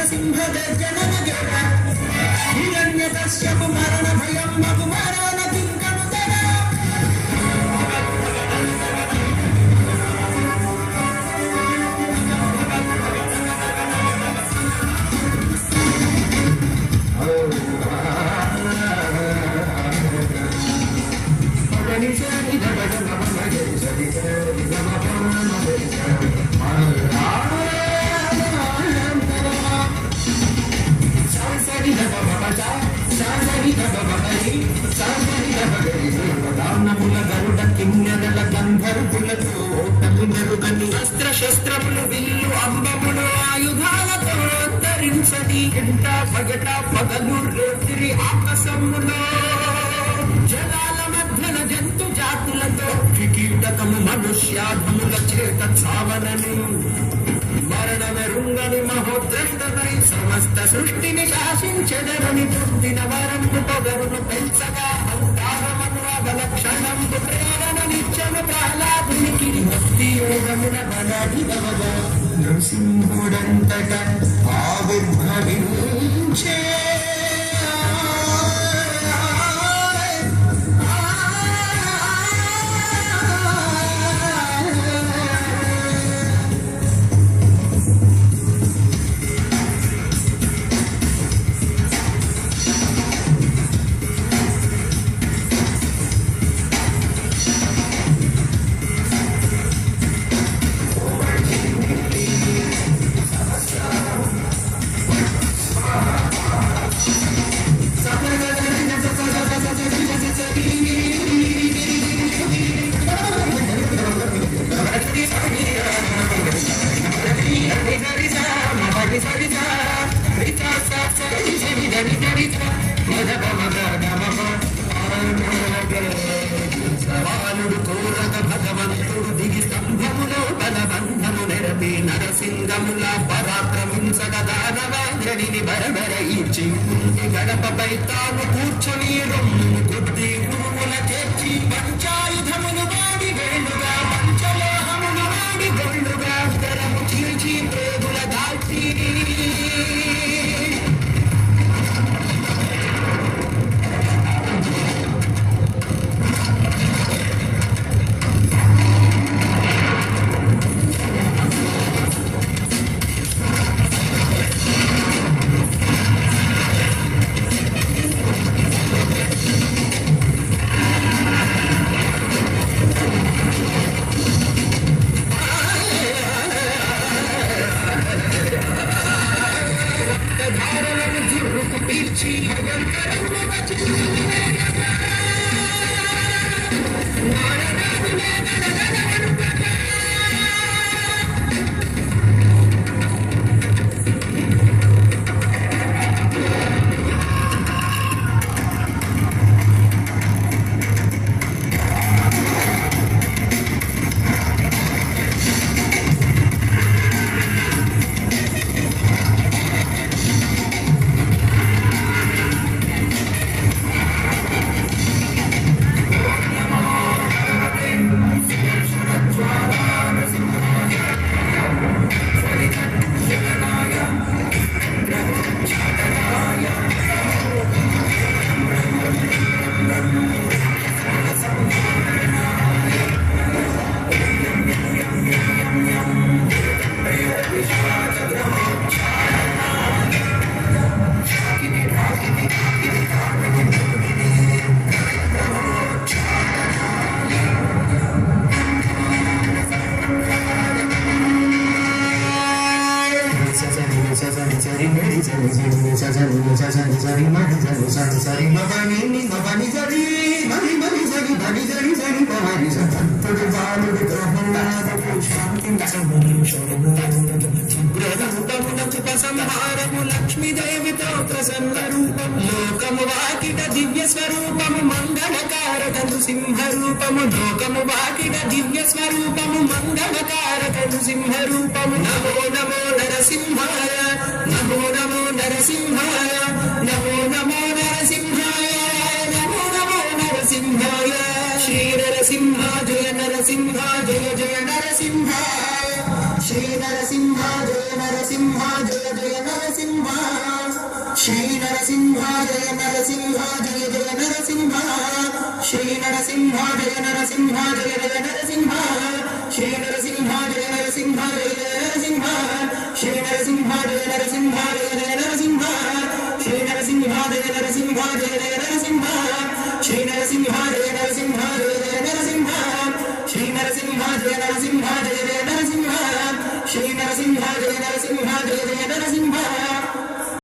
నరసింహ గర్జన గేట హిరణ్యకశ్యపు మరణ భయం మగు మరణ కింకను తర శస్త్రములు విల్లు అంబములు ఆయుధాలతో ధరించని ఎంట పగట పగలు రేతిరి ఆకాశములో జలాల మధ్యన జంతు జాతులతో కీటకము మనుష్యాధముల చేత చావనని మరణమెరుంగని మహోద్రష్టమై సమస్త సృష్టిని శాసించెదరని పొందిన వరము పొగరును పెంచగా అవతారమను అవలక్షణంబు ప్రేరణ నిత్యము ప్రహ్లాదునికి భక్తి యోగమున బలధిగవగా నృసింహుడంతట ఆవిర్భవించే భగవంతుడు దిగి స్తంభములో బలబంధము నెరపి నరసింగముల పరాక్రమించగదానవాంజనిని బరబర ఈడ్చి గడపపై తాను కూర్చొని రొమ్మును కొద్ది గురువుల చేర్చి పంచాయుధములు వాడి వేణుగా పంచలోహములు వాడి గొండుగా ఉదరము చీల్చి ప్రేగుల దాల్చి సంహారము లక్ష్మీదేవితో ప్రసన్న రూపం లోకము వాకిట దివ్య స్వరూపము మంగళకారక నృసింహ రూపము లోకము వాకిట దివ్య స్వరూపము మంగళకారక నృసింహ రూపము నమో నమో నరసింహాయ నమో నమో నరసింహాయ నమో నమో నరసింహాయ నమో నమో నరసింహాయ శ్రీ నరసింహ జయ నరసింహ జయ జయ నరసింహాయ శ్రీ నరసింహ జయ నరసింహ జయ జయ నరసింహ శ్రీ నరసింహ జయ నరసింహ జయ జయ నరసింహ శ్రీ నరసింహ జయ నరసింహ జయ జయ నరసింహ శ్రీ నరసింహ జయ నరసింహ జయ జయ నరసింహ శ్రీ నరసింహ జయ నరసింహ